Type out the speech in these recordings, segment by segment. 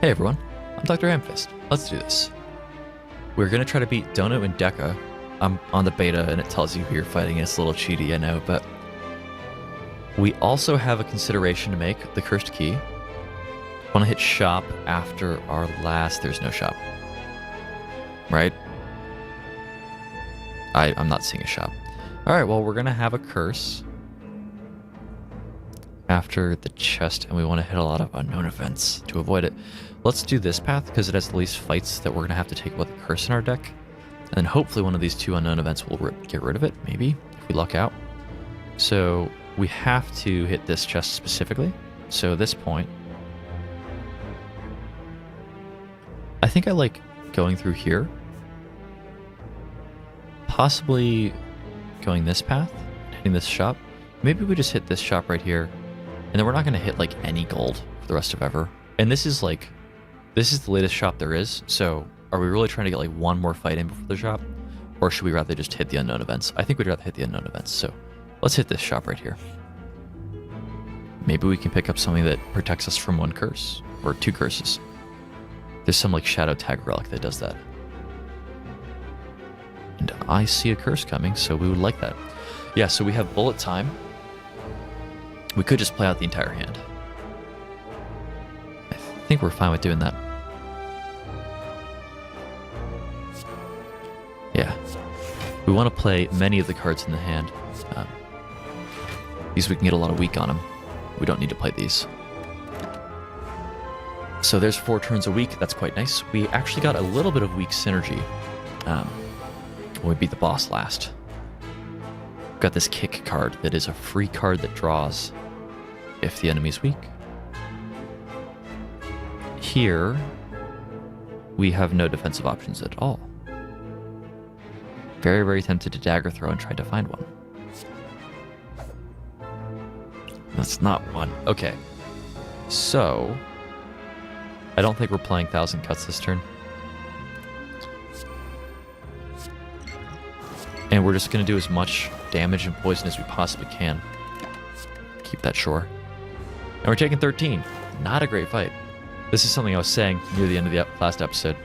Hey everyone, I'm DrHamfist. Let's do this. We're going to try to beat Dono and Deca. I'm on the beta and it tells you who you're fighting. It's a little cheaty, I know, but we also have a consideration to make, the Cursed Key. I want to hit shop after our last there's no shop. Right? I'm not seeing a shop. Alright, well we're going to have a curse after the chest, and we want to hit a lot of unknown events to avoid it. Let's do this path because it has the least fights that we're going to have to take with the curse in our deck. And hopefully one of these two unknown events will get rid of it, maybe, if we luck out. So we have to hit this chest specifically. So at this point, I think I like going through here. Possibly going this path, hitting this shop. Maybe we just hit this shop right here. And then we're not going to hit like any gold for the rest of ever. And this is the latest shop there is. So are we really trying to get like one more fight in before the shop? Or should we rather just hit the unknown events? I think we'd rather hit the unknown events. So let's hit this shop right here. Maybe we can pick up something that protects us from one curse or two curses. There's some like shadow tag relic that does that. And I see a curse coming, so we would like that. Yeah, so we have bullet time. We could just play out the entire hand. I think we're fine with doing that. Yeah. We want to play many of the cards in the hand. These we can get a lot of weak on them. We don't need to play these. So there's 4 turns a week. That's quite nice. We actually got a little bit of weak synergy when we beat the boss last. Got this kick card that is a free card that draws if the enemy's weak. Here, we have no defensive options at all. Very, very tempted to dagger throw and try to find one. That's not one. Okay. So, I don't think we're playing 1,000 Cuts this turn. And we're just going to do as much damage and poison as we possibly can. Keep that shore. And we're taking 13. Not a great fight. This is something I was saying near the end of the last episode.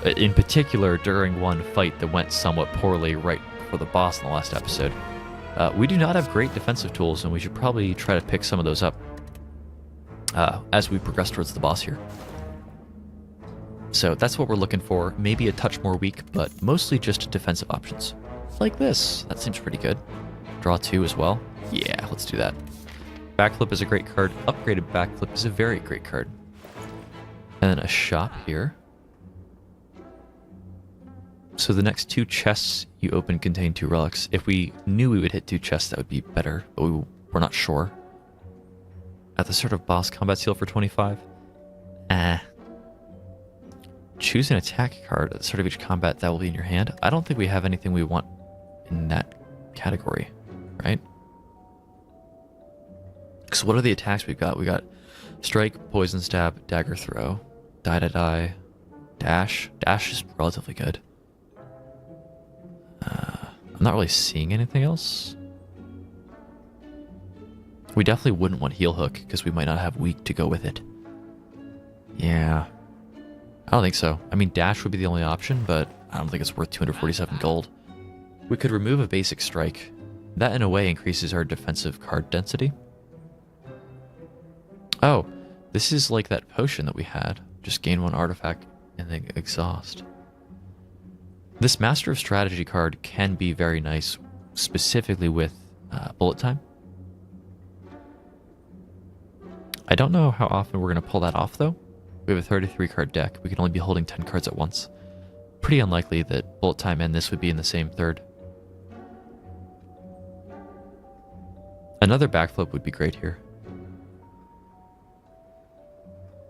In particular, during one fight that went somewhat poorly right before the boss in the last episode. We do not have great defensive tools, and we should probably try to pick some of those up as we progress towards the boss here. So that's what we're looking for. Maybe a touch more weak, but mostly just defensive options. Like this. That seems pretty good. Draw 2 as well. Yeah, let's do that. Backflip is a great card. Upgraded Backflip is a very great card. And then a shop here. So the next 2 chests you open contain 2 relics. If we knew we would hit 2 chests, that would be better, but we're not sure. At the start of boss combat seal for 25? Choose an attack card at the start of each combat that will be in your hand. I don't think we have anything we want in that category, right? So what are the attacks we've got? We got strike, poison stab, dagger throw, die, dash. Dash is relatively good. I'm not really seeing anything else. We definitely wouldn't want heal hook because we might not have weak to go with it. Yeah. I don't think so. I mean, dash would be the only option, but I don't think it's worth 247 gold. We could remove a basic strike. That, in a way, increases our defensive card density. Oh, this is like that potion that we had. Just gain 1 artifact and then exhaust. This Master of Strategy card can be very nice, specifically with bullet time. I don't know how often we're going to pull that off, though. We have a 33 card deck. We can only be holding 10 cards at once. Pretty unlikely that bullet time and this would be in the same third. Another backflip would be great here.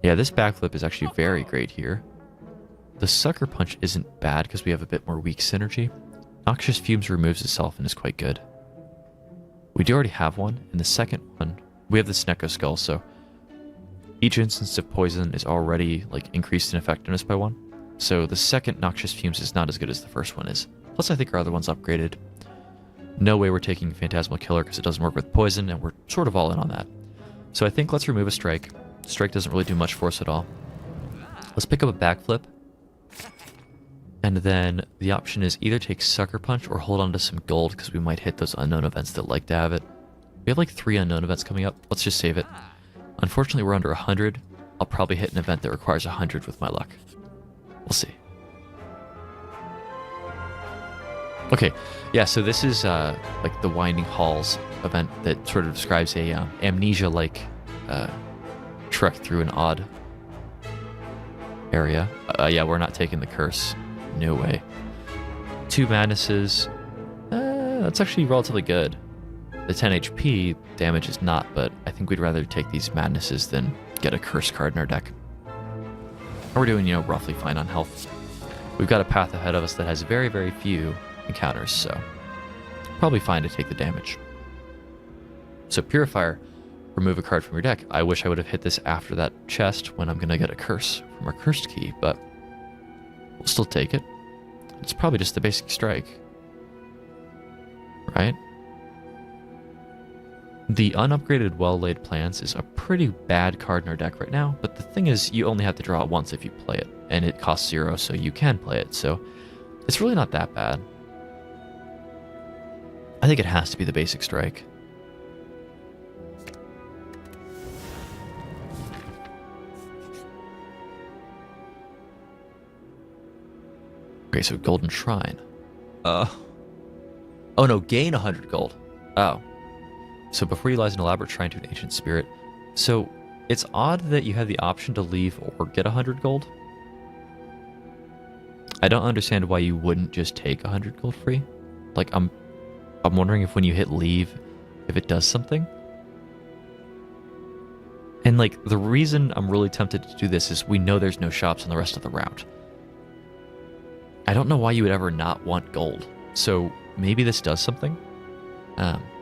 Yeah, this backflip is actually very great here. The Sucker Punch isn't bad because we have a bit more weak synergy. Noxious Fumes removes itself and is quite good. We do already have one. In the second one, we have the Snecko Skull, so each instance of poison is already like increased in effectiveness by 1. So the second Noxious Fumes is not as good as the first one is. Plus I think our other one's upgraded. No way we're taking Phantasmal Killer because it doesn't work with poison, and we're sort of all in on that. So I think let's remove a strike. Strike doesn't really do much for us at all. Let's pick up a backflip. And then the option is either take Sucker Punch or hold on to some gold because we might hit those unknown events that like to have it. We have like 3 unknown events coming up. Let's just save it. Unfortunately, we're under 100. I'll probably hit an event that requires 100 with my luck. We'll see. Okay, yeah, so this is like the Winding Halls event that sort of describes a amnesia-like trek through an odd area. Yeah, we're not taking the curse. No way. 2 madnesses. That's actually relatively good. The 10 HP damage is not, but I think we'd rather take these madnesses than get a curse card in our deck. And we're doing, roughly fine on health. We've got a path ahead of us that has very, very few encounters, so probably fine to take the damage. So Purifier, remove a card from your deck. I wish I would have hit this after that chest when I'm going to get a curse from our cursed key, but we'll still take it. It's probably just the basic strike, right? The unupgraded Well-Laid Plans is a pretty bad card in our deck right now, but the thing is you only have to draw it once if you play it, and it costs 0, so you can play it, so it's really not that bad. I think it has to be the basic strike. Okay, so Golden Shrine. Oh no, gain 100 gold. Oh. So before you lies an elaborate shrine to an ancient spirit. So it's odd that you have the option to leave or get 100 gold. I don't understand why you wouldn't just take 100 gold free. Like, I'm wondering if when you hit leave, if it does something. And like, the reason I'm really tempted to do this is we know there's no shops on the rest of the route. I don't know why you would ever not want gold. So maybe this does something.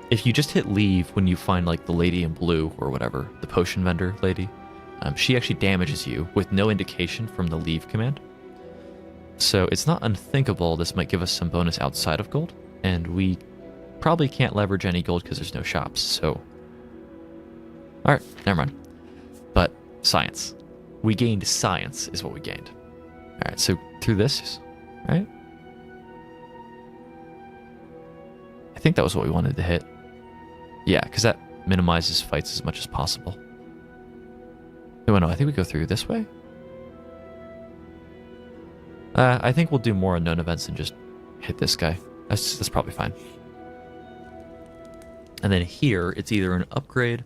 If you just hit leave when you find like the lady in blue or whatever, the potion vendor lady, she actually damages you with no indication from the leave command. So it's not unthinkable this might give us some bonus outside of gold, and we probably can't leverage any gold because there's no shops, so... Alright, never mind. But science. We gained science is what we gained. Alright, so through this, right? I think that was what we wanted to hit. Yeah, because that minimizes fights as much as possible. No, I think we go through this way. I think we'll do more unknown events and just hit this guy. That's probably fine. And then here, it's either an upgrade,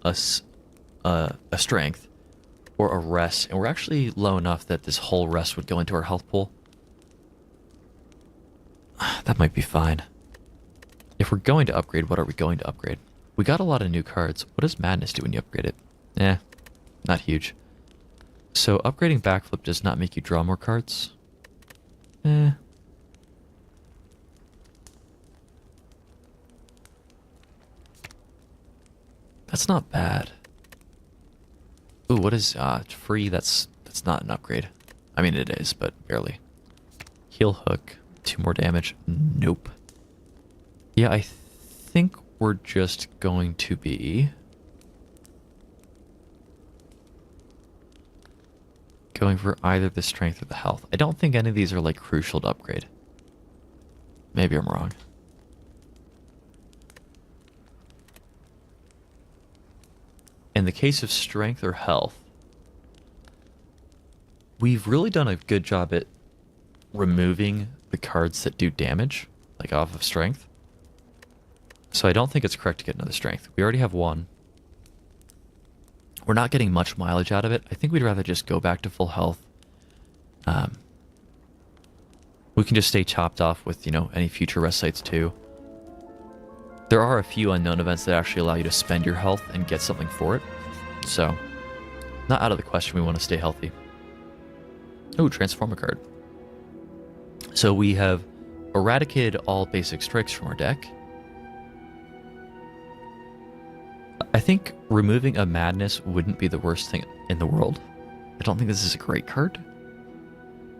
a strength, or a rest. And we're actually low enough that this whole rest would go into our health pool. That might be fine. If we're going to upgrade, what are we going to upgrade? We got a lot of new cards. What does Madness do when you upgrade it? Not huge. So upgrading Backflip does not make you draw more cards. That's not bad. Ooh, what is free? That's not an upgrade. I mean, it is, but barely. Heal Hook, 2 more damage. Nope. Yeah, I think we're just going to be going for either the strength or the health. I don't think any of these are like crucial to upgrade. Maybe I'm wrong. In the case of strength or health, we've really done a good job at removing the cards that do damage, like off of strength. So I don't think it's correct to get another strength. We already have 1. We're not getting much mileage out of it. I think we'd rather just go back to full health. We can just stay chopped off with, any future rest sites too. There are a few unknown events that actually allow you to spend your health and get something for it. So, not out of the question we want to stay healthy. Oh, transform a card. So we have eradicated all basic strikes from our deck. I think removing a Madness wouldn't be the worst thing in the world. I don't think this is a great card.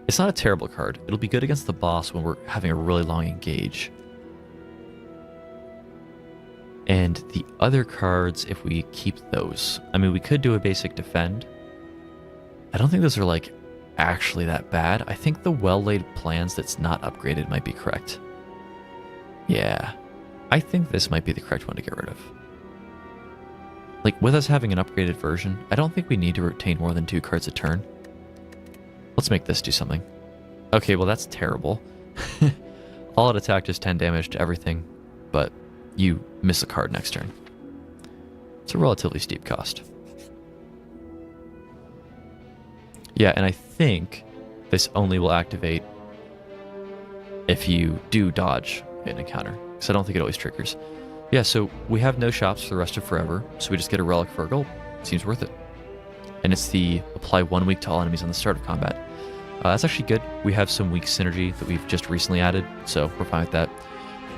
It's not a terrible card. It'll be good against the boss when we're having a really long engage. And the other cards, if we keep those... I mean, we could do a basic defend. I don't think those are like actually that bad. I think the well-laid plans that's not upgraded might be correct. Yeah, I think this might be the correct one to get rid of. Like, with us having an upgraded version, I don't think we need to retain more than 2 cards a turn. Let's make this do something. Okay, well that's terrible. All out attack does 10 damage to everything, but you miss a card next turn. It's a relatively steep cost. Yeah, and I think this only will activate if you do dodge an encounter, because I don't think it always triggers. Yeah, so we have no shops for the rest of forever, so we just get a relic for a gold. Seems worth it. And it's the apply 1 week to all enemies on the start of combat. That's actually good. We have some weak synergy that we've just recently added, so we're fine with that.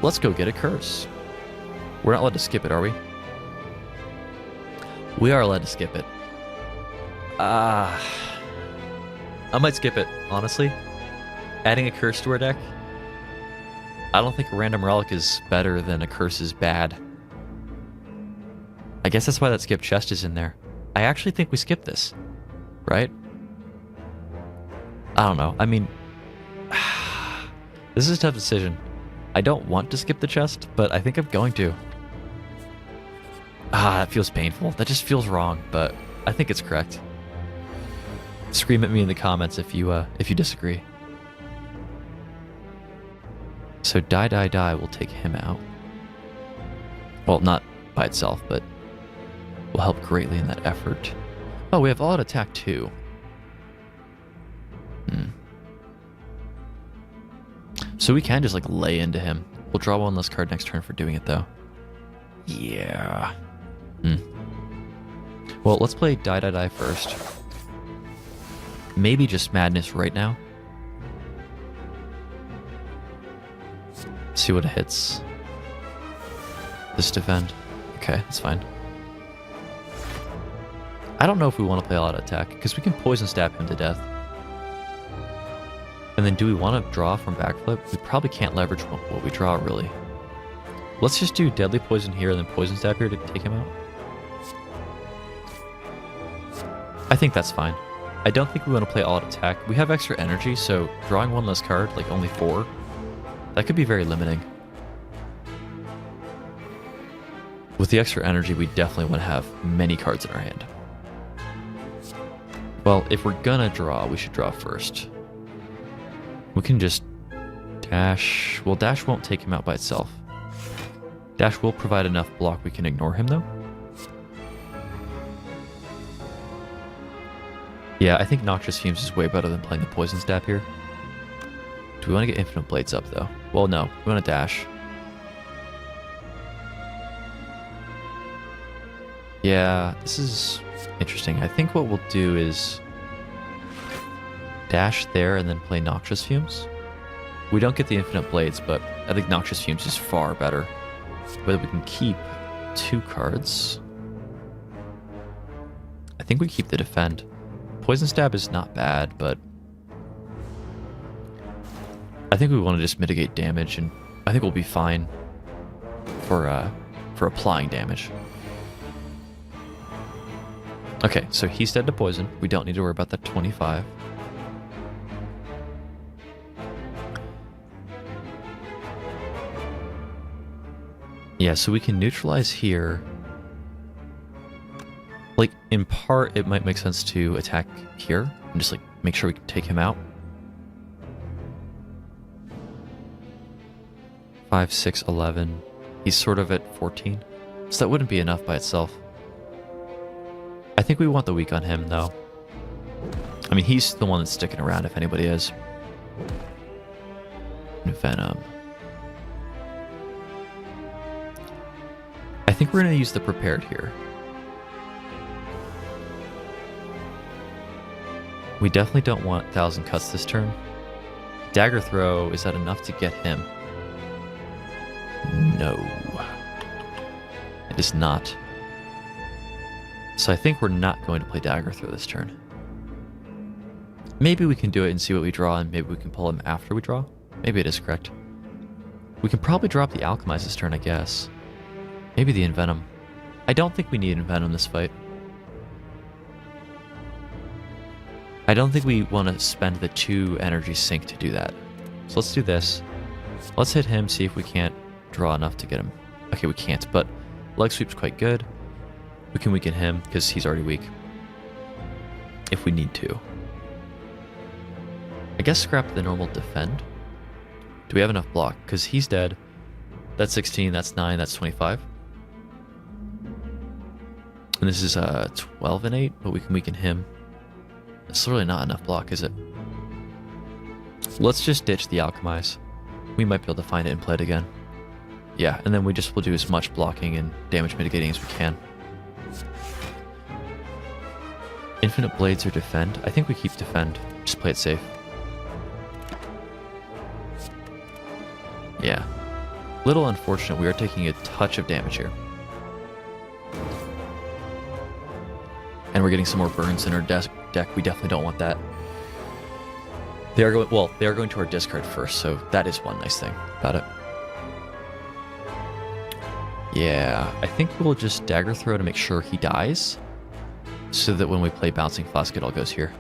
Let's go get a curse. We're not allowed to skip it, are we? We are allowed to skip it. I might skip it, honestly. Adding a curse to our deck, I don't think a random relic is better than a curse is bad. I guess that's why that skip chest is in there. I actually think we skip this, right? I don't know. I mean, this is a tough decision. I don't want to skip the chest, but I think I'm going to. That feels painful. That just feels wrong, but I think it's correct. Scream at me in the comments if you disagree. So die will take him out. Well, not by itself, but will help greatly in that effort. Oh, we have all out attack too. So we can just like lay into him. We'll draw 1 less card next turn for doing it though. Yeah. Well, let's play die first. Maybe just madness right now. See what it hits. This defend. Okay, that's fine. I don't know if we want to play all out attack, because we can poison stab him to death. And then do we want to draw from backflip? We probably can't leverage what we draw, really. Let's just do deadly poison here and then poison stab here to take him out. I think that's fine. I don't think we want to play all out attack. We have extra energy, so drawing 1 less card, like only 4, that could be very limiting. With the extra energy, we definitely want to have many cards in our hand. Well, if we're gonna draw, we should draw first. We can just dash. Well, dash won't take him out by itself. Dash will provide enough block we can ignore him, though. Yeah, I think Noxious Fumes is way better than playing the Poison Stab here. Do we want to get Infinite Blades up, though? Well, no. We want to dash. Yeah, this is interesting. I think what we'll do is dash there and then play Noxious Fumes. We don't get the Infinite Blades, but I think Noxious Fumes is far better. Whether we can keep 2 cards. I think we keep the Defend. Poison Stab is not bad, but I think we want to just mitigate damage, and I think we'll be fine for applying damage. Okay, so he's dead to poison. We don't need to worry about that 25. Yeah, so we can neutralize here. Like, in part, it might make sense to attack here and just, like, make sure we can take him out. 5, 6, 11. He's sort of at 14. So that wouldn't be enough by itself. I think we want the weak on him, though. I mean, he's the one that's sticking around, if anybody is. Venom. I think we're going to use the Prepared here. We definitely don't want 1,000 Cuts this turn. Dagger Throw, is that enough to get him? No. It is not. So I think we're not going to play Dagger Throw this turn. Maybe we can do it and see what we draw, and maybe we can pull him after we draw. Maybe it is correct. We can probably drop the Alchemize this turn, I guess. Maybe the Envenom. I don't think we need Envenom this fight. I don't think we want to spend the 2 energy sink to do that. So let's do this. Let's hit him, see if we can't draw enough to get him. Okay, we can't, but leg sweep's quite good. We can weaken him because he's already weak. If we need to. I guess scrap the normal defend. Do we have enough block? Because he's dead. That's 16, that's 9, that's 25. And this is 12 and 8, but we can weaken him. It's really not enough block, is it? Let's just ditch the alchemize. We might be able to find it and play it again. Yeah, and then we just will do as much blocking and damage mitigating as we can. Infinite blades or defend? I think we keep defend. Just play it safe. Yeah. Little unfortunate, we are taking a touch of damage here. And we're getting some more burns in our deck. We definitely don't want that. They are going to our discard first, so that is one nice thing about it. Yeah, I think we'll just dagger throw to make sure he dies, so that when we play Bouncing Flask, it all goes here.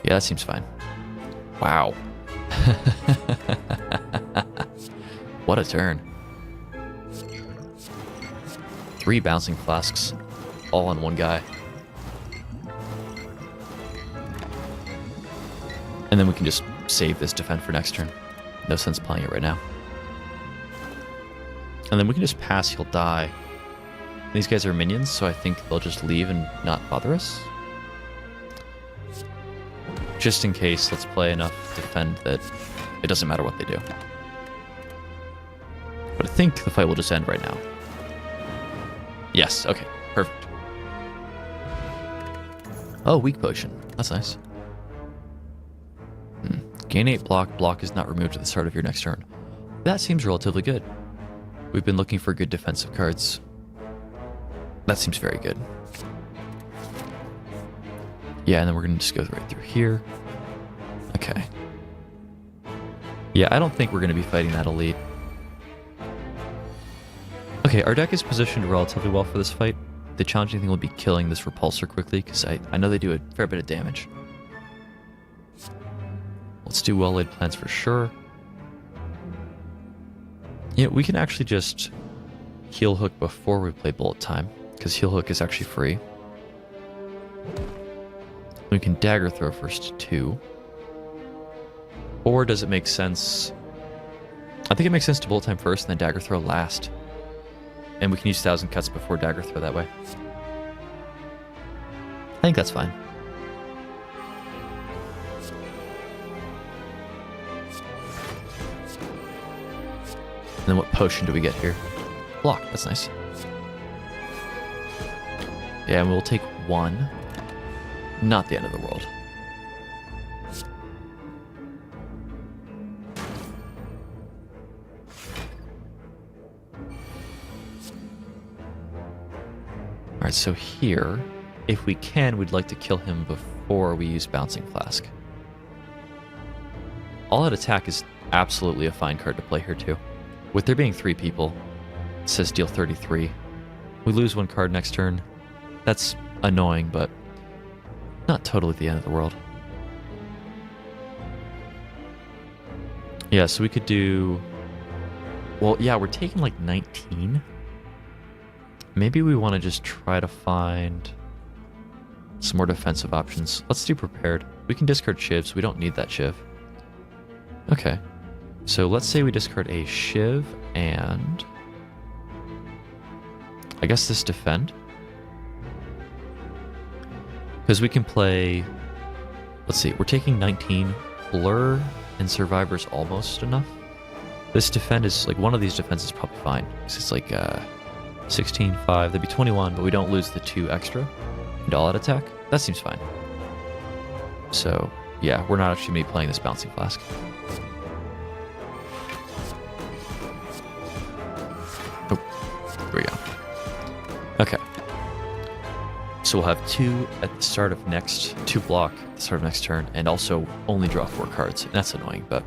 Yeah, that seems fine. Wow. What a turn. 3 Bouncing Flasks, all on one guy. And then we can just save this defend for next turn. No sense playing it right now. And then we can just pass, he'll die. These guys are minions, so I think they'll just leave and not bother us. Just in case, let's play enough defend that it doesn't matter what they do. But I think the fight will just end right now. Yes, okay, perfect. Oh, weak potion. That's nice. Gain 8 block. Block is not removed at the start of your next turn. That seems relatively good. We've been looking for good defensive cards. That seems very good. Yeah, and then we're going to just go right through here. Okay. Yeah, I don't think we're going to be fighting that elite. Okay, our deck is positioned relatively well for this fight. The challenging thing will be killing this repulsor quickly, because I know they do a fair bit of damage. Let's do well-laid plans for sure. Yeah, we can actually just heal hook before we play bullet time, because heal hook is actually free. We can dagger throw first too. Or does it make sense? I think it makes sense to bullet time first and then dagger throw last. And we can use 1,000 cuts before dagger throw that way. I think that's fine. And then what potion do we get here? Block, that's nice. Yeah, and we'll take 1. Not the end of the world. Alright, so here, if we can, we'd like to kill him before we use Bouncing Flask. All-out attack is absolutely a fine card to play here too. With there being 3 people, it says deal 33. We lose 1 card next turn. That's annoying, but not totally the end of the world. Yeah, so we could do... Well, yeah, we're taking like 19. Maybe we want to just try to find some more defensive options. Let's do prepared. We can discard shivs. We don't need that shiv. Okay. So let's say we discard a shiv and... I guess this defend. Because we can play... Let's see, we're taking 19. Blur and Survivor's almost enough. This defend is, like, one of these defenses is probably fine. Because it's like 16, 5, that'd be 21, but we don't lose the 2 extra. And all-out attack, that seems fine. So, yeah, we're not actually going to be playing this Bouncing Flask. Oh, there we go. Okay. So we'll have 2 at the start of next, 2 block at the start of next turn, and also only draw 4 cards. And that's annoying, but...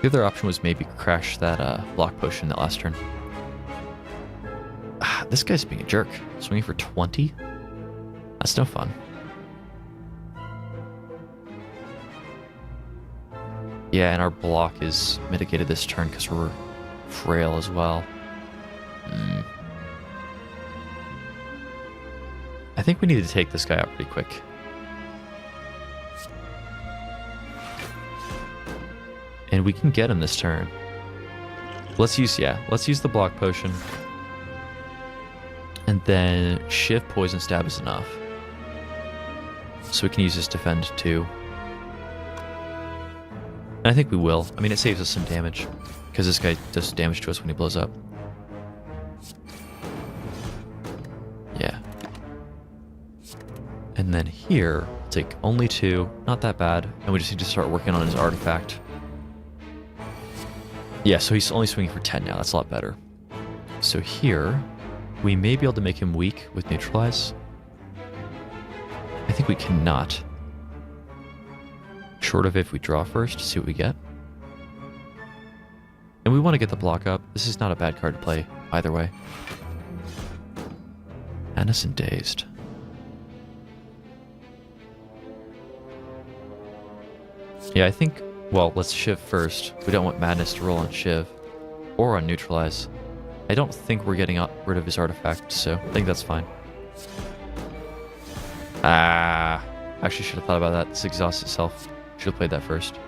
The other option was maybe crash that block potion that last turn. This guy's being a jerk. Swinging for 20? That's no fun. Yeah, and our block is mitigated this turn because we're frail as well. I think we need to take this guy out pretty quick. And we can get him this turn. Let's use the block potion. And then Shiv Poison Stab is enough. So we can use this defend too. And I think we will. I mean, it saves us some damage. Because this guy does damage to us when he blows up. Yeah. And then here, take only 2. Not that bad. And we just need to start working on his artifact. Yeah, so he's only swinging for 10 now. That's a lot better. So here, we may be able to make him weak with Neutralize. I think we cannot. Short of if we draw first, see what we get. And we want to get the block up. This is not a bad card to play either way. Madness and Dazed. Yeah, I think... Well, let's Shiv first. We don't want Madness to roll on Shiv. Or on Neutralize. I don't think we're getting rid of his artifact, so I think that's fine. Actually should have thought about that. This exhausts itself. Should have played that first.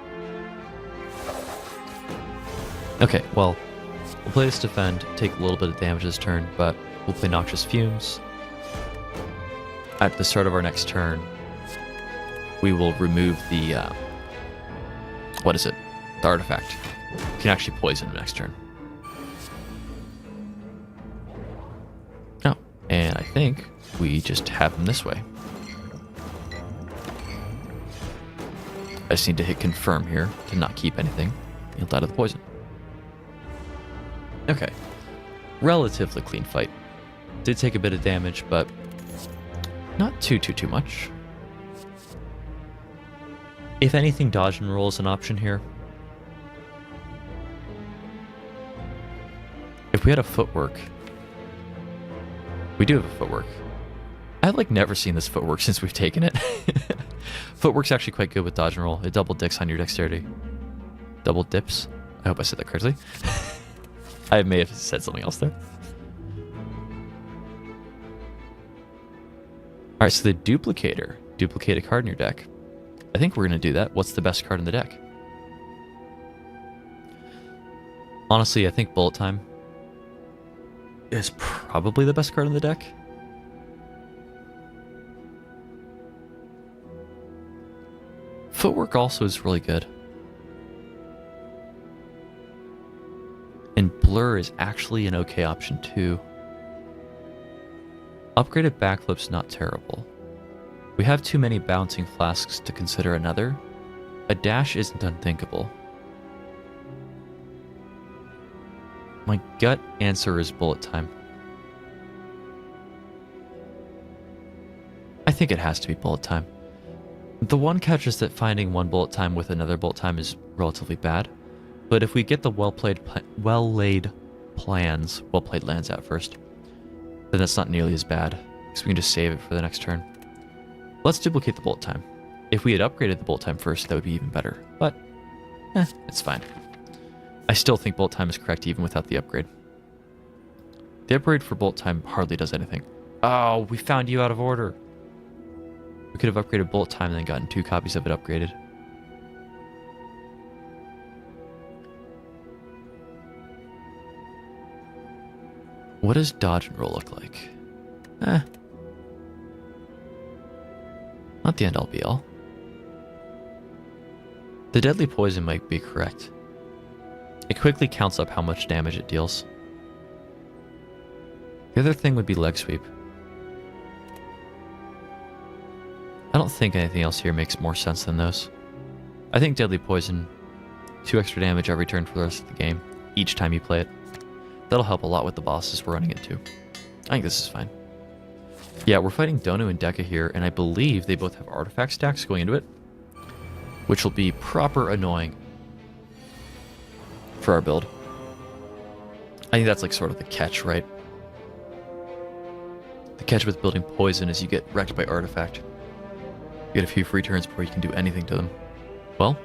Okay, well, we'll play this defend, take a little bit of damage this turn, but we'll play Noxious Fumes. At the start of our next turn, we will remove the... what is it? The artifact. We can actually poison him next turn. Oh, and I think we just have him this way. I just need to hit confirm here to not keep anything. He'll die to the poison. Okay. Relatively clean fight. Did take a bit of damage, but not too much. If anything, dodge and roll is an option here. If we had a footwork... We do have a footwork. I've like never seen this footwork since we've taken it. Footwork's actually quite good with dodge and roll. It double dicks on your dexterity. Double dips? I hope I said that correctly. I may have said something else there. Alright, so the Duplicator. Duplicate a card in your deck. I think we're going to do that. What's the best card in the deck? Honestly, I think Bullet Time is probably the best card in the deck. Footwork also is really good. And Blur is actually an okay option too. Upgraded Backflip's not terrible. We have too many Bouncing Flasks to consider another. A dash isn't unthinkable. My gut answer is Bullet Time. I think it has to be Bullet Time. The one catch is that finding one Bullet Time with another Bullet Time is relatively bad. But if we get the well-laid lands out first, then that's not nearly as bad, because we can just save it for the next turn. Let's duplicate the Bullet Time. If we had upgraded the Bullet Time first, that would be even better. But, it's fine. I still think Bullet Time is correct even without the upgrade. The upgrade for Bullet Time hardly does anything. Oh, we found you out of order. We could have upgraded Bullet Time and then gotten 2 copies of it upgraded. What does dodge and roll look like? Not the end all be all. The deadly poison might be correct. It quickly counts up how much damage it deals. The other thing would be leg sweep. I don't think anything else here makes more sense than those. I think deadly poison, 2 extra damage every turn for the rest of the game, each time you play it. That'll help a lot with the bosses we're running into. I think this is fine. Yeah, we're fighting Donu and Deka here, and I believe they both have artifact stacks going into it, which will be proper annoying for our build. I think that's like sort of the catch, right? The catch with building poison is you get wrecked by artifact. You get a few free turns before you can do anything to them. Well,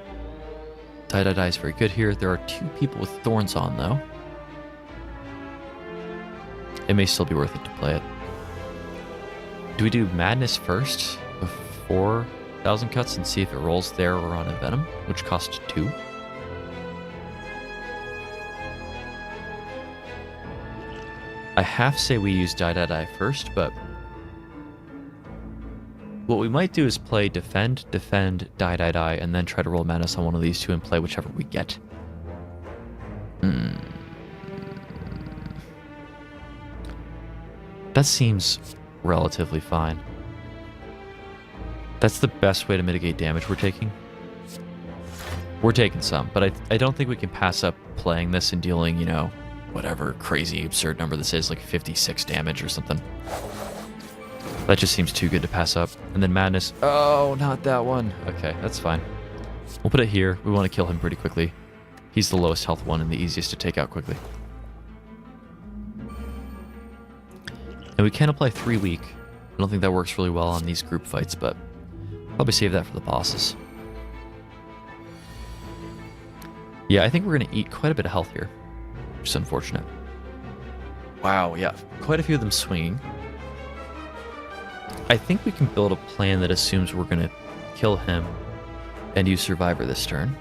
Die is very good here. There are 2 people with thorns on, though. It may still be worth it to play it. Do we do Madness first before 1,000 Cuts and see if it rolls there or on a Venom, which costs 2? I half say we use Die first, but what we might do is play defend, die, and then try to roll Madness on one of these 2 and play whichever we get. That seems relatively fine. That's the best way to mitigate damage we're taking. We're taking some, but I don't think we can pass up playing this and dealing, you know, whatever crazy absurd number this is, like 56 damage or something. That just seems too good to pass up. And then Madness. Oh, not that one. Okay, that's fine. We'll put it here. We want to kill him pretty quickly. He's the lowest health one and the easiest to take out quickly. And we can apply 3 weak. I don't think that works really well on these group fights, but probably save that for the bosses. Yeah, I think we're going to eat quite a bit of health here, which is unfortunate. Wow, yeah, quite a few of them swinging. I think we can build a plan that assumes we're going to kill him and use Survivor this turn.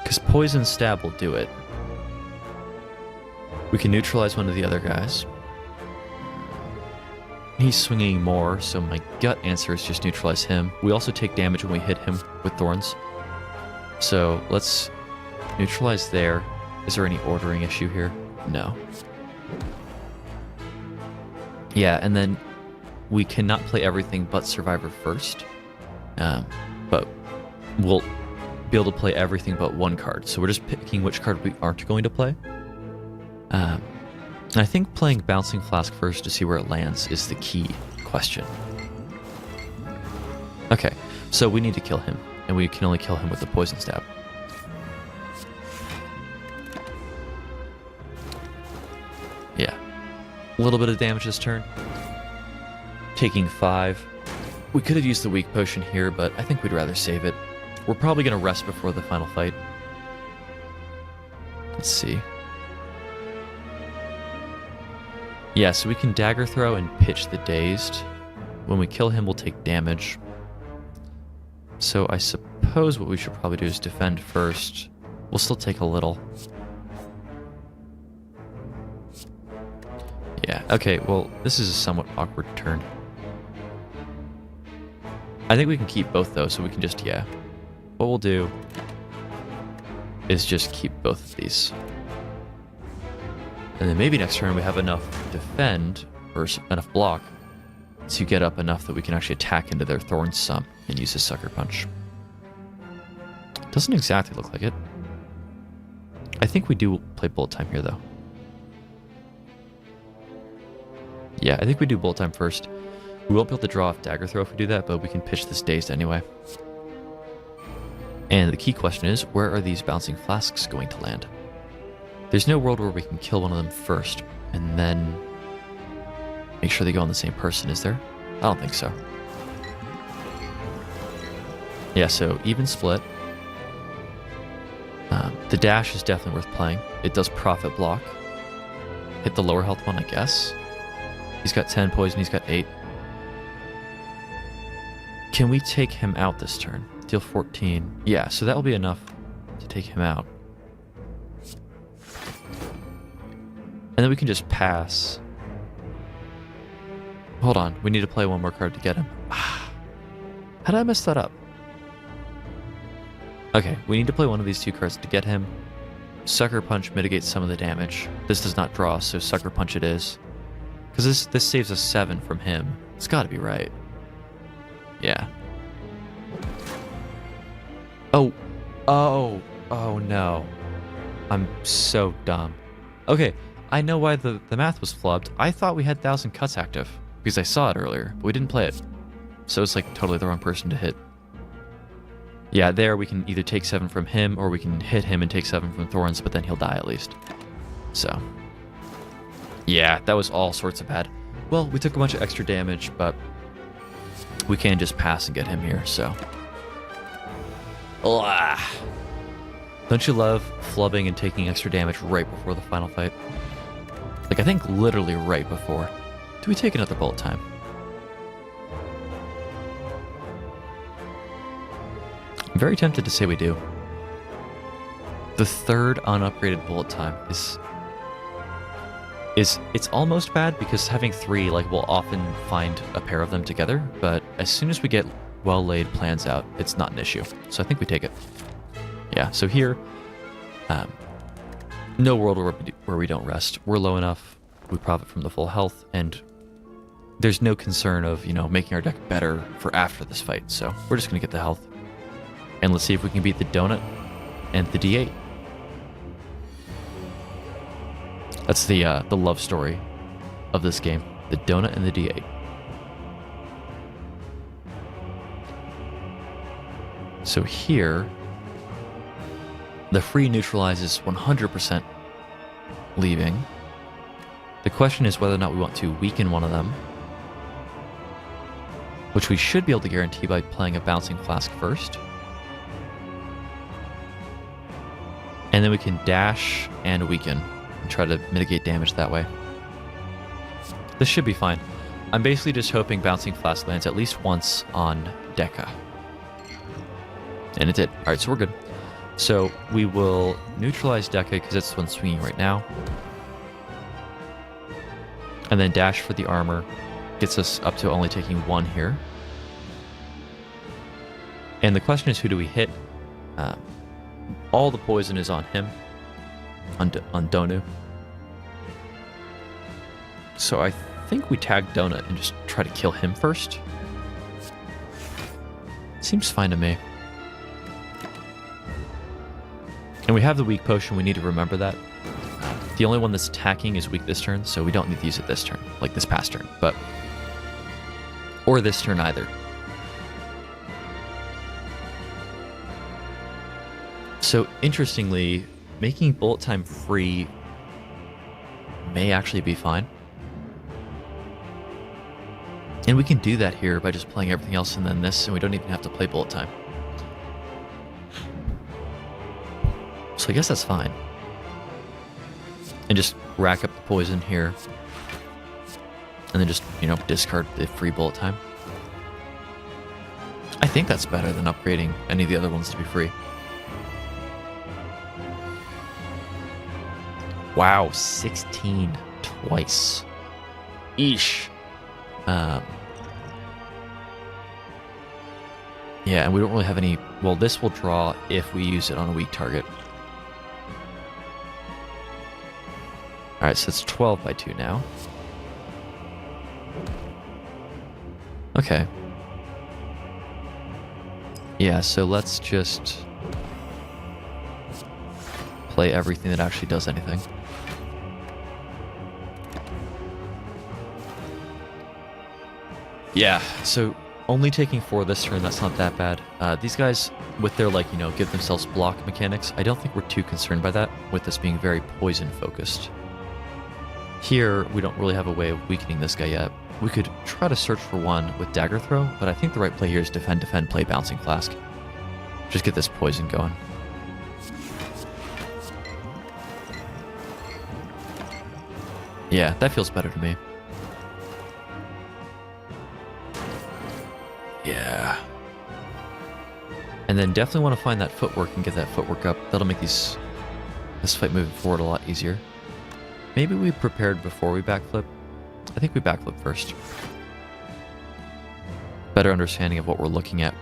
Because Poison Stab will do it. We can neutralize one of the other guys. He's swinging more, so my gut answer is just neutralize him. We also take damage when we hit him with thorns. So let's neutralize there. Is there any ordering issue here? No. Yeah, and then we cannot play everything but Survivor first. But we'll be able to play everything but one card. So we're just picking which card we aren't going to play. I think playing Bouncing Flask first to see where it lands is the key question. Okay, so we need to kill him, and we can only kill him with the Poison Stab. Yeah. A little bit of damage this turn. Taking 5. We could have used the weak potion here, but I think we'd rather save it. We're probably going to rest before the final fight. Let's see. Yeah, so we can dagger throw and pitch the dazed. When we kill him, we'll take damage. So I suppose what we should probably do is defend first. We'll still take a little. Yeah, okay, well, this is a somewhat awkward turn. I think we can keep both, though, so we can just, yeah. What we'll do is just keep both of these. And then maybe next turn we have enough defend, or enough block, to get up enough that we can actually attack into their Thorn Sump and use a Sucker Punch. Doesn't exactly look like it. I think we do play Bullet Time here, though. Yeah, I think we do Bullet Time first. We won't be able to draw off Dagger Throw if we do that, but we can pitch this Dazed anyway. And the key question is, where are these Bouncing Flasks going to land? There's no world where we can kill one of them first, and then make sure they go on the same person, is there? I don't think so. Yeah, so even split. The dash is definitely worth playing. It does profit block. Hit the lower health one, I guess. He's got 10 poison, he's got 8. Can we take him out this turn? Deal 14. Yeah, so that will be enough to take him out. And then we can just pass. Hold on, we need to play one more card to get him. How did I mess that up? Okay, we need to play one of these 2 cards to get him. Sucker Punch mitigates some of the damage. This does not draw, so Sucker Punch it is. Because this saves us 7 from him. It's got to be right. Yeah. Oh no. I'm so dumb. Okay, I know why the math was flubbed. I thought we had 1,000 Cuts active, because I saw it earlier, but we didn't play it. So it's like totally the wrong person to hit. Yeah, there we can either take 7 from him, or we can hit him and take 7 from Thorns, but then he'll die at least. So. Yeah, that was all sorts of bad. Well, we took a bunch of extra damage, but we can just pass and get him here, so. Ugh. Don't you love flubbing and taking extra damage right before the final fight? Like, I think literally right before. Do we take another bullet time? I'm very tempted to say we do. The third unupgraded bullet time is it's almost bad because having 3, like, we'll often find a pair of them together, but as soon as we get well-laid plans out, it's not an issue. So I think we take it. Yeah, so here, no world where we don't rest. We're low enough, we profit from the full health, and there's no concern of, you know, making our deck better for after this fight, so we're just going to get the health. And let's see if we can beat the donut and the D8. That's the love story of this game. The donut and the D8. So here, the free neutralizes 100% leaving. The question is whether or not we want to weaken one of them, which we should be able to guarantee by playing a bouncing flask first. And then we can dash and weaken and try to mitigate damage that way. This should be fine. I'm basically just hoping bouncing flask lands at least once on Deca. And it did. Alright, so we're good. So we will neutralize Deca because it's the one swinging right now. And then dash for the armor. Gets us up to only taking 1 here. And the question is, who do we hit? All the poison is on him. On Donu. So I think we tag Donut and just try to kill him first. Seems fine to me. And we have the weak potion, we need to remember that. The only one that's attacking is weak this turn, so we don't need to use it this turn, like this past turn, but... or this turn either. So, interestingly, making bullet time free may actually be fine. And we can do that here by just playing everything else and then this, and we don't even have to play bullet time. So I guess that's fine. And just rack up the poison here. And then just, you know, discard the free bullet time. I think that's better than upgrading any of the other ones to be free. Wow, 16 twice. Eesh. Yeah, and we don't really have any... well, this will draw if we use it on a weak target. Alright, so it's 12 by 2 now. Okay. Yeah, so let's just play everything that actually does anything. Yeah, so only taking 4 this turn, that's not that bad. These guys, with their, like, you know, give themselves block mechanics, I don't think we're too concerned by that, with this being very poison-focused. Here, we don't really have a way of weakening this guy yet. We could try to search for one with Dagger Throw, but I think the right play here is defend, defend, play Bouncing Flask. Just get this poison going. Yeah, that feels better to me. Yeah. And then definitely want to find that footwork and get that footwork up. That'll make this fight moving forward a lot easier. Maybe we prepared before we backflip. I think we backflip first. Better understanding of what we're looking at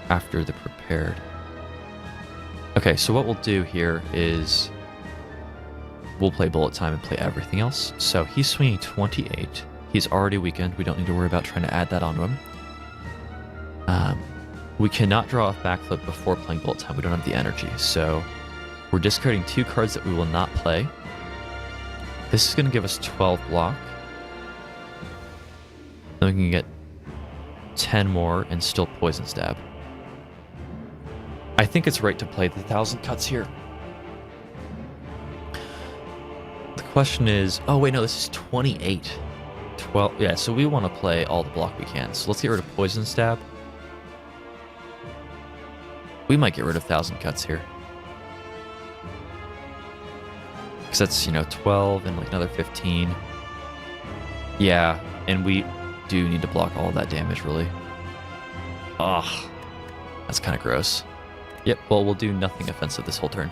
after the prepared. Okay, so what we'll do here is we'll play bullet time and play everything else. So he's swinging 28. He's already weakened. We don't need to worry about trying to add that onto him. We cannot draw off backflip before playing bullet time. We don't have the energy. So we're discarding 2 cards that we will not play. This is going to give us 12 block. Then we can get 10 more and still poison stab. I think it's right to play the 1,000 cuts here. The question is, oh wait, no, this is 28. 12, yeah, so we want to play all the block we can. So let's get rid of Poison Stab. We might get rid of 1,000 Cuts here. Because that's, 12 and like another 15. Yeah, and we do need to block all of that damage, really. Ugh, that's kind of gross. Yep, well, we'll do nothing offensive this whole turn.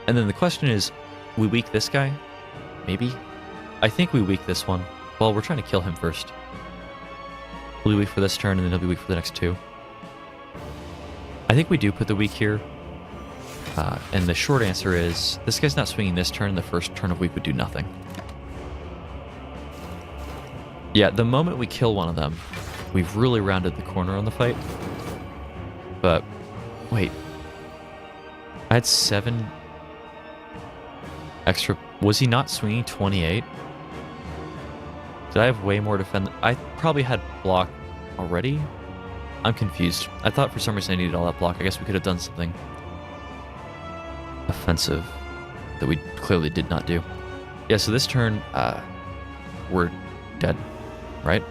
And then the question is, we weak this guy? Maybe? I think we weak this one. Well, we're trying to kill him first. We'll be weak for this turn, and then he'll be weak for the next 2. I think we do put the weak here. And the short answer is, this guy's not swinging this turn. The first turn of weak would do nothing. Yeah, the moment we kill one of them, we've really rounded the corner on the fight. But, wait. I had 7 extra. Was he not swinging 28? Did I have way more defend? I probably had block already. I'm confused. I thought for some reason I needed all that block. I guess we could have done something offensive that we clearly did not do. Yeah, so this turn, we're dead, right?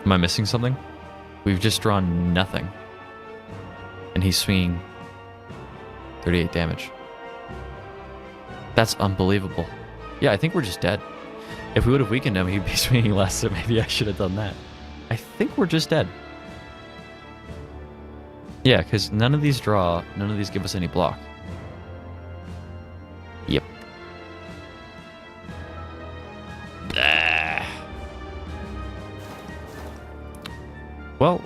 Am I missing something? We've just drawn nothing. And he's swinging 38 damage. That's unbelievable. Yeah, I think we're just dead. If we would have weakened him, he'd be swinging less, so maybe I should have done that. I think we're just dead. Yeah, because none of these draw, none of these give us any block. Yep. Well,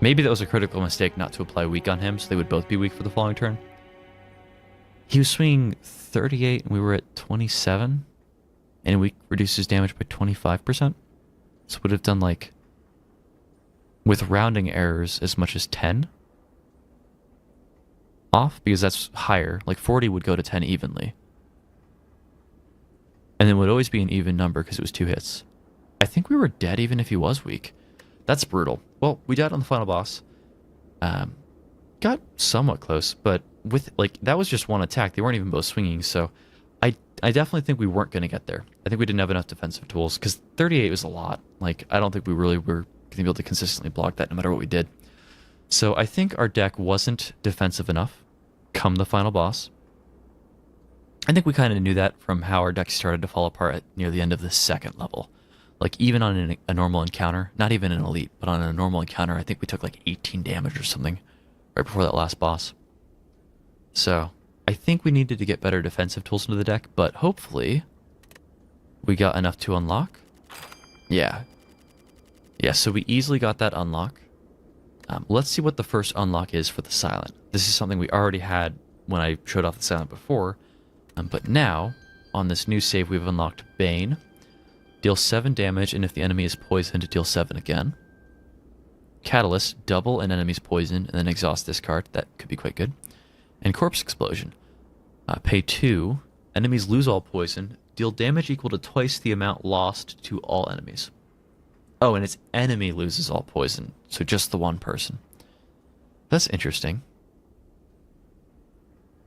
maybe that was a critical mistake not to apply weak on him, so they would both be weak for the following turn. He was swinging 38 and we were at 27, and weak reduces damage by 25%. So would have done like, with rounding errors, as much as 10 off, because that's higher. Like 40 would go to 10 evenly. And then would always be an even number because it was 2 hits. I think we were dead even if he was weak. That's brutal. Well, we died on the final boss. Got somewhat close, but with like that was just one attack. They weren't even both swinging, so I definitely think we weren't going to get there. I think we didn't have enough defensive tools because 38 was a lot. Like I don't think we really were going to be able to consistently block that no matter what we did. So I think our deck wasn't defensive enough come the final boss. I think we kind of knew that from how our deck started to fall apart at near the end of the second level. Like even on a normal encounter, not even an elite, but on a normal encounter, I think we took like 18 damage or something right before that last boss. So I think we needed to get better defensive tools into the deck, but hopefully we got enough to unlock. Yeah. Yeah, so we easily got that unlock. Let's see what the first unlock is for the Silent. This is something we already had when I showed off the Silent before, but now, on this new save, we've unlocked Bane. Deal 7 damage, and if the enemy is poisoned, deal 7 again. Catalyst, double an enemy's poison, and then exhaust this card. That could be quite good. And Corpse Explosion. Pay 2. Enemies lose all poison. Deal damage equal to twice the amount lost to all enemies. Oh, and its enemy loses all poison. So just the one person. That's interesting.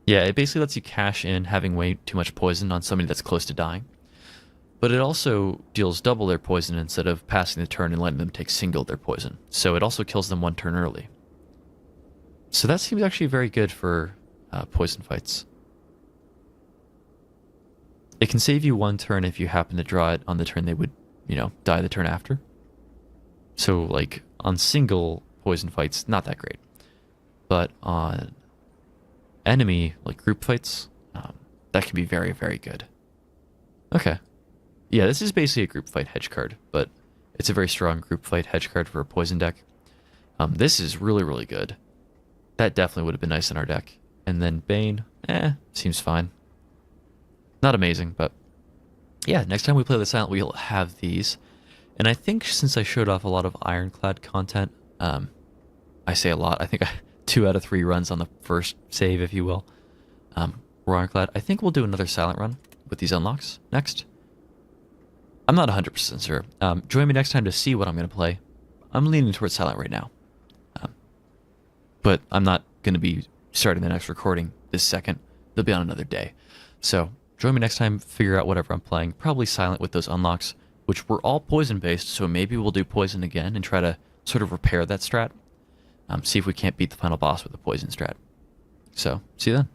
Yeah, it basically lets you cash in having way too much poison on somebody that's close to dying. But it also deals double their poison instead of passing the turn and letting them take single their poison. So it also kills them 1 turn early. So that seems actually very good for poison fights. It can save you 1 turn if you happen to draw it on the turn they would, die the turn after. So, like, on single poison fights, not that great. But on enemy, like, group fights, that can be very, very good. Okay. Yeah, this is basically a group fight hedge card, but it's a very strong group fight hedge card for a poison deck. This is really, really good. That definitely would have been nice in our deck. And then Bane, seems fine. Not amazing, but yeah, next time we play the Silent, we'll have these. And I think since I showed off a lot of Ironclad content, I say a lot, I think 2 out of 3 runs on the first save, if you will, were Ironclad. I think we'll do another Silent run with these unlocks next. I'm not 100% sure. Join me next time to see what I'm going to play. I'm leaning towards Silent right now. But I'm not going to be starting the next recording this second. they'll be on another day. So join me next time, figure out whatever I'm playing. Probably silent with those unlocks, which were all poison based, so maybe we'll do poison again and try to sort of repair that strat. See if we can't beat the final boss with the poison strat. So, see you then.